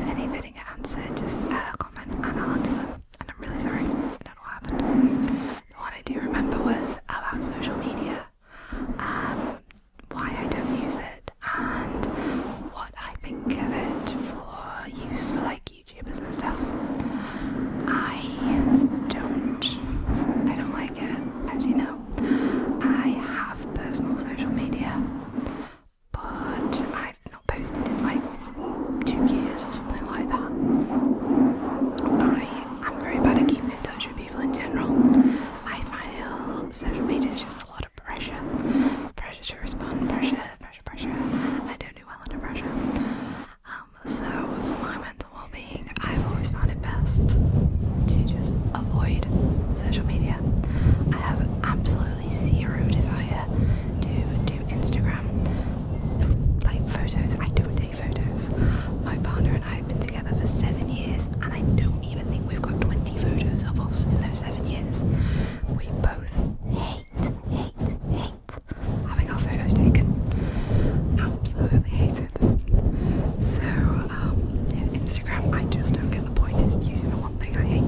miss any that didn't get answered, just comment and I'll answer them. And I'm really sorry, I don't know what happened. The one I do remember was about social media, why I don't use it, and what I think of it for use for like YouTubers and stuff. I don't like it, as you know. I have personal social media, but I've not posted in like 2 years or something like that. I'm very bad at keeping in touch with people in general. I feel social media is just a lot of pressure to respond, pressure. I don't do well under pressure. So for my mental well-being, I've always found it best to just avoid social media. I have absolutely zero desire to do Instagram. Like photos, I don't take photos. My partner and I have been together for 7 years and I don't even think we've got 20 photos of us in those 7 years. We both hate having our photos taken. Absolutely hate it. So, Instagram, I just don't get the point. It's using the one thing I hate.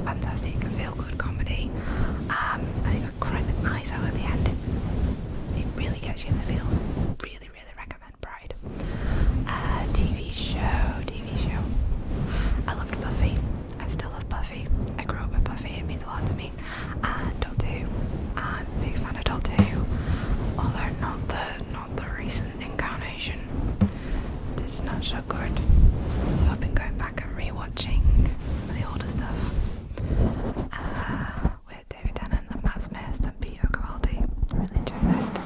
fantastic feel-good comedy. I think I cried my eyes out at the end. It really gets you in the feels. Really, really recommend Pride. TV show. I loved Buffy. I still love Buffy. I grew up with Buffy. It means a lot to me. And Doctor Who. I'm a big fan of Doctor Who. Although not the recent incarnation. It's not so good. So I've been going back and rewatching some of the older stuff. With David Tennant and Matt Smith and Peter Capaldi. Really enjoyed it.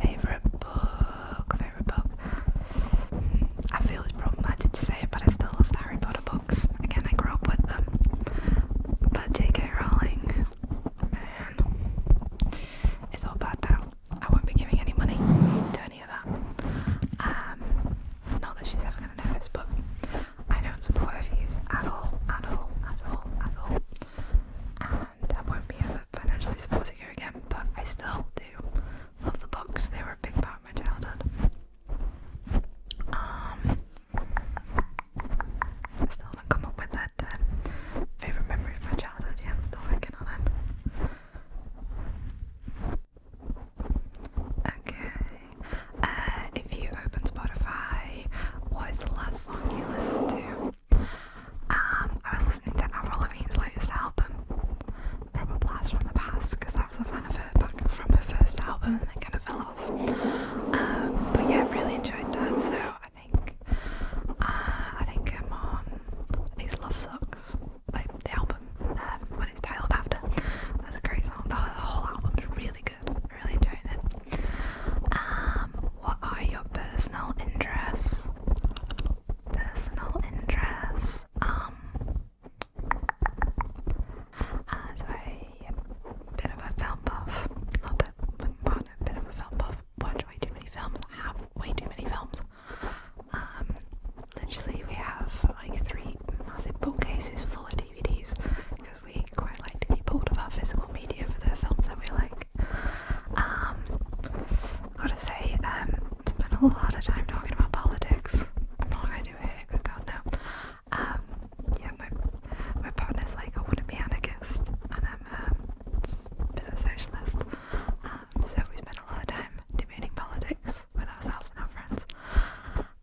Favourite book. I feel it's problematic to say it, but I still love the Harry Potter books. Again, I grew up with them. But J.K. Rowling, man, it's all bad now. I won't be giving any money to any of that. Not that she's ever going to notice, but I don't support her views at all. And I won't be ever financially supporting her again, but I still do love the books. They were a big part of my childhood. I still haven't come up with that favourite memory of my childhood yet. I'm still working on it. Okay. If you open Spotify, what is the last song you listened to? I was listening to Avril Lavigne's latest album, Proper Blast from the Past, because I was a fan of her back from her first album and then kind of fell off. But yeah, really enjoyed that. So I think I'm on. I think it's Love Sucks, like the album, when it's titled after. That's a great song. The whole album's really good. I really enjoyed it. What are your personal interests? So a bit of a film buff. Love it. With my partner, a bit of a film buff. Watch way too many films. Have way too many films. Literally we have like 3 massive bookcases full of DVDs because we quite like to keep hold of our physical media for the films that we like. Gotta say, spent a lot of time talking about politics. I'm not gonna do it here, good God, no. Yeah, my partner's like, I want to be anarchist, and I'm a bit of a socialist. So we spend a lot of time debating politics with ourselves and our friends.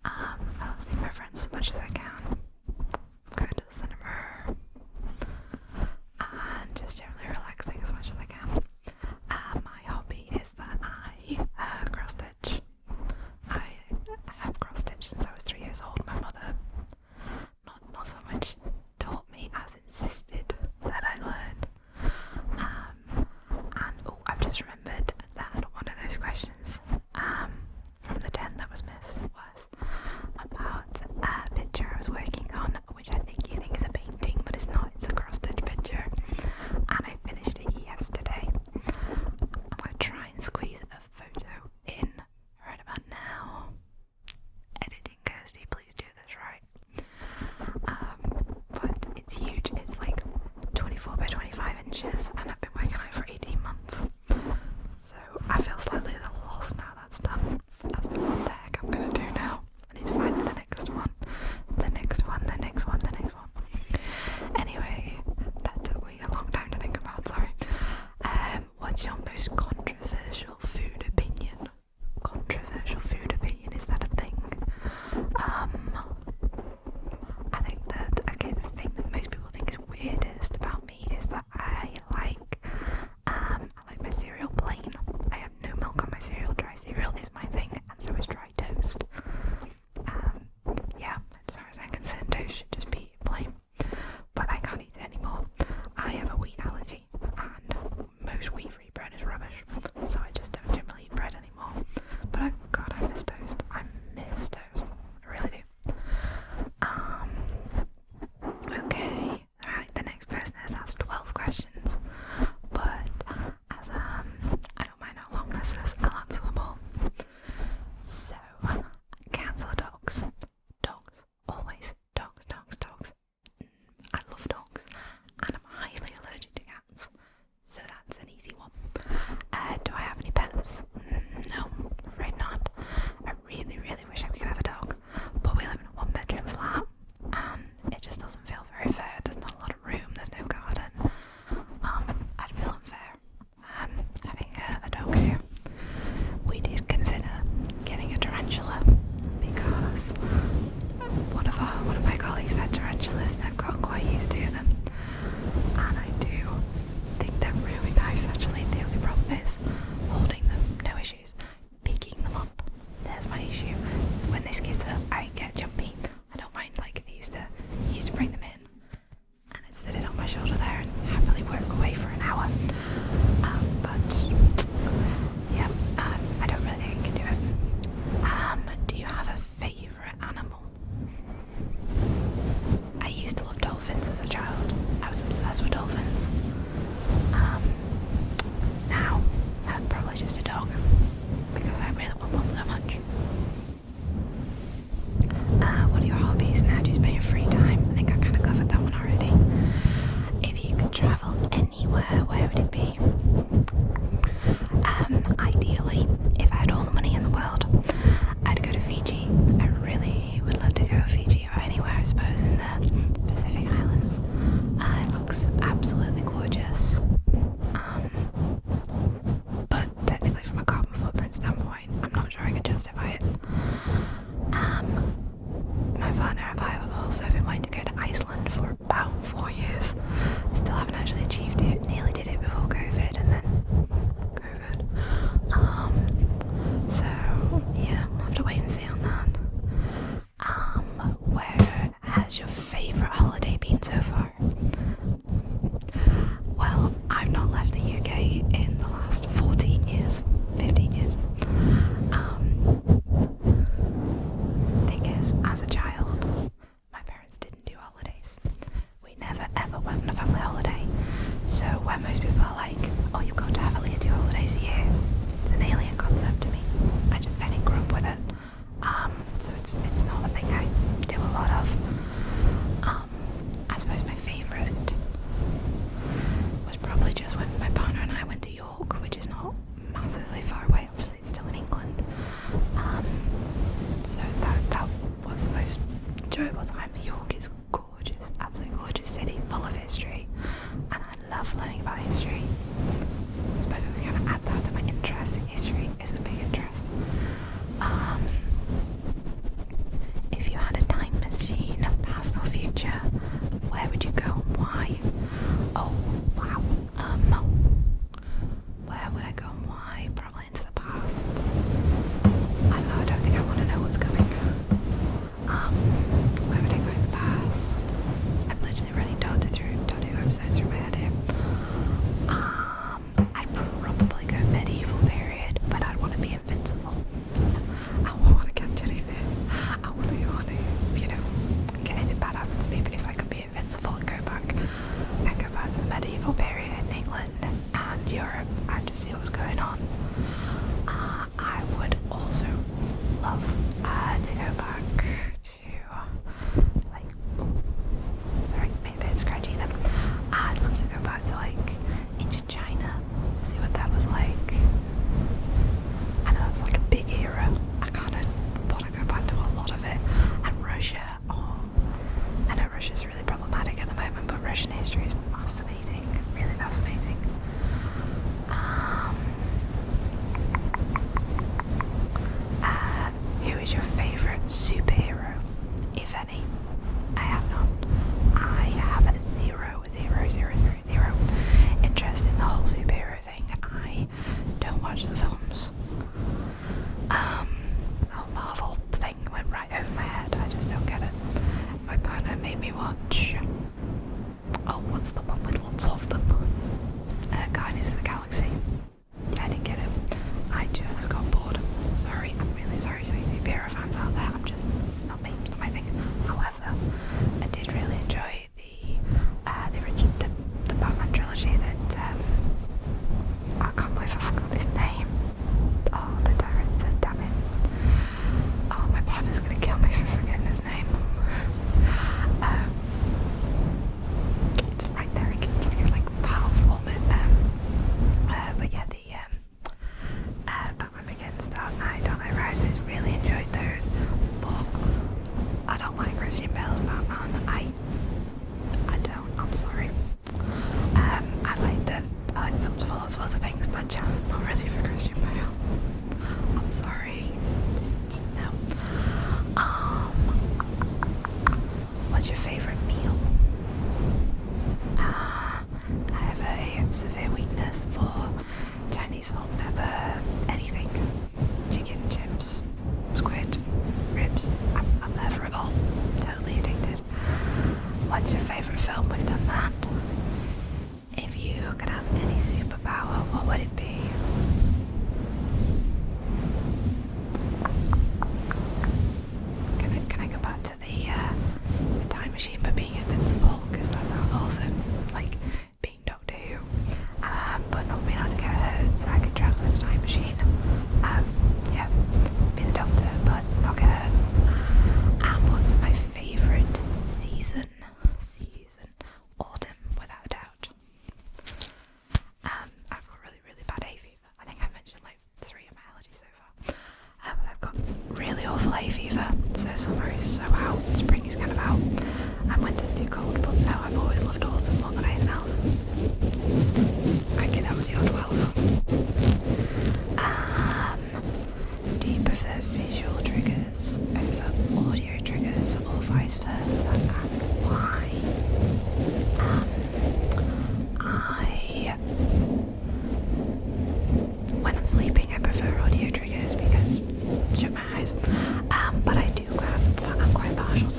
I love seeing my friends as much as I can. Going to the cinema and just generally relaxing as much as I can. My hobby is that I cross stitch. I have cross stitched since I was 3 years old. My mother not so much taught me as insisted that I learned. And I've just remembered that one of those questions from the 10 that was missed was about a picture I was working on, which I think you think is a painting, but it's not. It's a cross stitch picture, and I finished it yesterday. I'm going to try and squeeze a photo in right about now. Editing Kirsty, please do this right. But it's huge. It's like 24 by 25 inches, and I've been working on it for 18 months. So I feel slightly at a loss now that's done. As to what the heck I'm going to do now. I need to find the next one. Anyway, that took me a long time to think about, sorry. What's your most controversial food opinion? Controversial food opinion, is that a thing? I think that, okay, the thing that most people think is weirdest about me is that I like speechless. I've gotten quite used to them, and I do think they're really nice actually. The only problem is holding them, no issues. Picking them up, there's my issue. When they skitter, I get jumpy. I don't mind, like, I used to bring them in and I'd sit it on my shoulder there and happily work away for an hour. But yeah, I don't really think I can do it. Do you have a favourite animal? I used to love dolphins as a child. I was obsessed with dolphins. Now, I'm probably just a dog because I really want one so much. What are your hobbies and how do you spend your free time? I think I kind of covered that one already. If you could travel anywhere, where would it be? Ideally, if I had all the money in the world, I'd go to Fiji. I really would love to go to Fiji or anywhere, I suppose, in the Pacific Islands. It looks absolutely gorgeous. But technically from a carbon footprint standpoint, I'm not sure I could justify it. My partner and I have also been wanting to go to Iceland for about 4 years. Still haven't actually achieved it. Nearly did it before COVID and then COVID. So yeah, I'll have to wait and see on that. Where has your favourite holiday been so far? Well, I've not left the UK in the last 14 years, 15 years. Thing is, as a child, my parents didn't do holidays. We never ever went on a family holiday. So when most people are like, oh, you've got to have at least 2 holidays a year, it's an alien concept to me. I didn't grow up with it. So it's not a thing I do a lot of. I suppose my favourite was probably just when my partner and I went to York, which is not massively far away, obviously it's still in England. So that was the most enjoyable time. York is gorgeous, absolutely gorgeous city, full of history, and I love learning about history. I suppose I can kind of add that to my interest. History is a big interest. If you had a time machine, past or future, where would you go and why? Oh, wow. Where would I go and why? Probably into the past. I don't know, I don't think I want to know what's coming. Where would I go in the past? I'm literally running Doctor Who episodes through my head here. I'd probably go medieval period, but I'd want to be invincible. I won't want to catch anything. I want to, get anything bad happen to me, but if I could be invincible and go back to the medieval period in England and Europe and just see what was going on. I would also love to go back to, like, sorry, maybe a bit scratchy then. I'd love to go back to, like, ancient China, see what that was like. I know it's like a big era. I kind of want to go back to a lot of it. And Russia, I know Russia's really problematic at the moment, but Russian history is fascinating, really fascinating. Who is your favourite superhero, if any? I have none. I have zero interest in the whole superhero thing. I don't watch the films. The whole Marvel thing went right over my head. I just don't get it. My partner made me watch, what's the one with lots of them? Guardians of the Galaxy. I didn't get it. I just got bored. Sorry, I'm really sorry to any superhero fans out there. It's not me, it's not my thing. However, I did really enjoy the Batman trilogy that, I can't believe I forgot his name. Oh, the director, damn it. Oh, my partner's gonna kill me for forgetting his name. It's right there, I can give you like power form it. But yeah, the Batman Begins, Dark Knight Rises, really enjoyed those, but I don't like Christian Bale's Batman. I don't, I'm sorry. I like films for lots of other things, but yeah, not really for Christian Bale. I'm sorry. Just no. What's your favourite meal?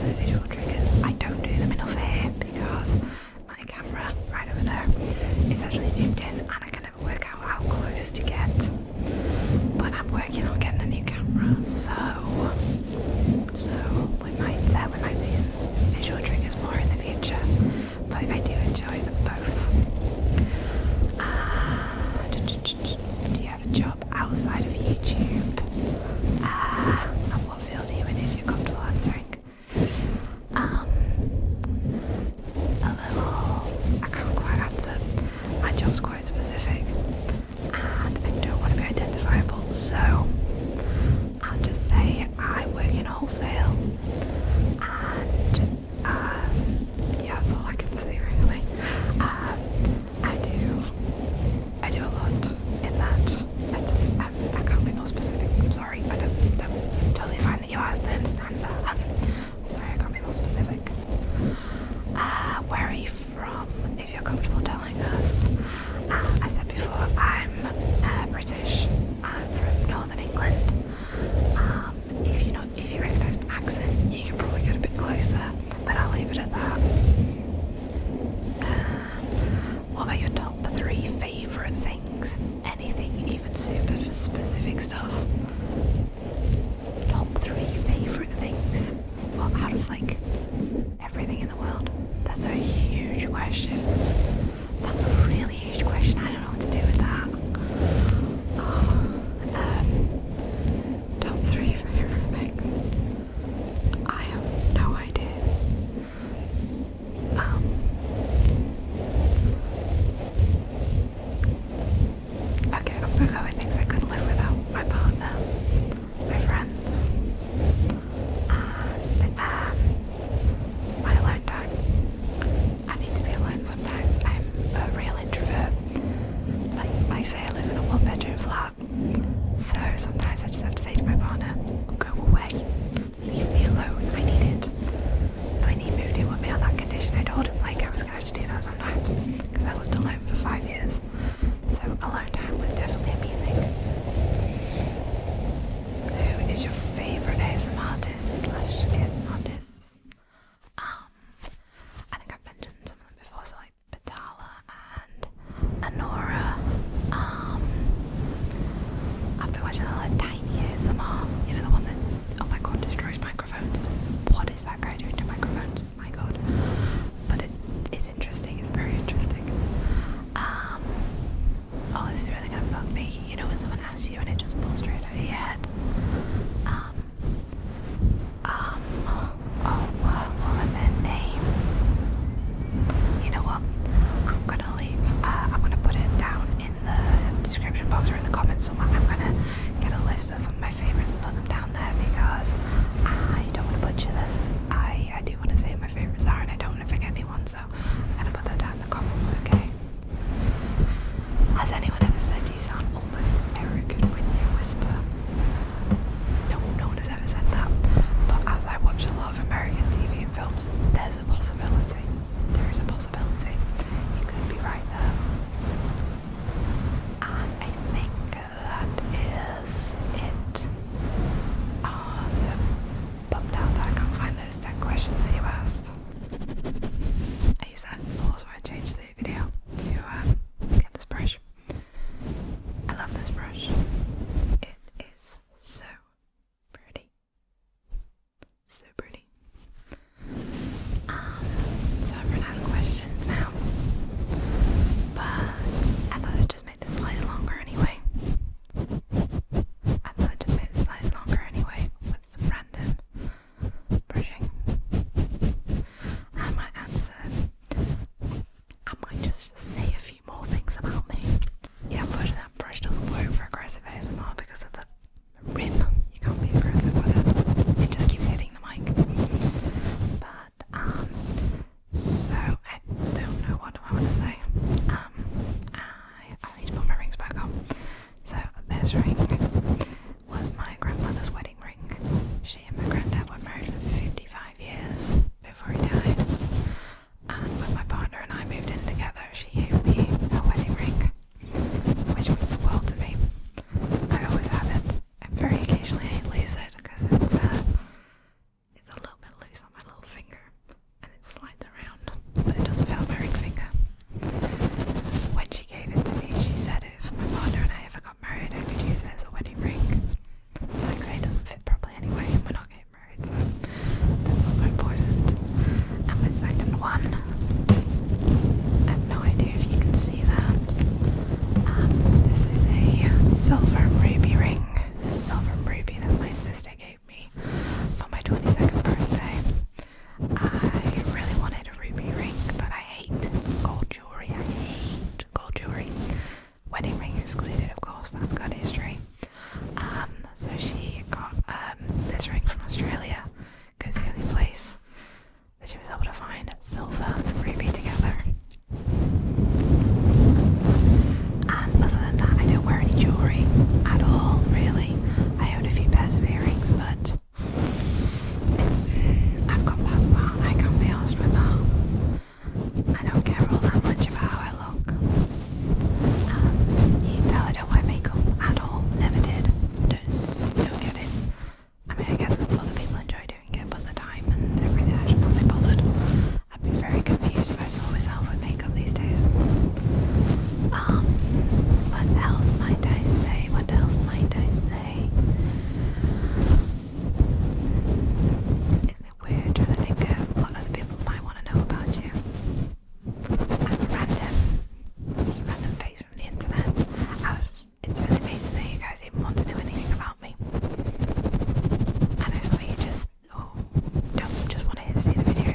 of visual triggers. I don't do them enough here because my camera right over there is actually zoomed in and I can never work out how close to get. But I'm working on getting a new camera, so we might see some visual triggers more in the future. But I do enjoy them both. Do you have a job outside of YouTube? And what field are you in if you're comfortable answering? I can't quite answer. My job's quite specific and I don't want to be identifiable, so I'll just say I work in wholesale and yeah, that's all I can say really. I do a lot in that. I can't be more specific. I'm sorry. I don't totally fine that you asked. I understand that. I'm sorry, I can't be more specific. Where are you from? If you're comfortable telling us. I said before, I'm British. I'm from Northern England. If you recognise my accent, you can probably get a bit closer, but I'll leave it at that. What are your top 3 favourite things? Anything, even super specific stuff. Top 3 favourite things? Well, out of like everything in the world? That's a huge question. That's a really huge question. I don't know what to do with that. Top 3 favourite things? I have no idea. Okay, I'm gonna go with things I couldn't live without. My partner, my friends, and my alone time. I need to be alone sometimes. one. I have no idea if you can see that. This is a silver ruby ring. Silver ruby that my sister gave me for my 22nd birthday. I really wanted a ruby ring, but I hate gold jewelry. I hate gold jewelry. Wedding ring excluded, of course, that's got history. So she got this ring from Australia, because the only place that she was able to find silver and ruby together. And other than that, I don't wear any jewelry at all, really. I own a few pairs of earrings, but I've gone past that. I can't be arsed with that. I don't care all that much about how I look. You can tell I don't wear makeup at all. Never did. Just don't get it. I mean, I get that other people enjoy doing it, but the time and everything, I just can't be bothered. I'd be very confused if I saw myself with makeup these days. What else might I say? What else might I say? Isn't it weird trying to think of what other people might want to know about you? Just random face from the internet. It's really amazing that you guys even want to know anything about me. I know some of you just don't just want to see the video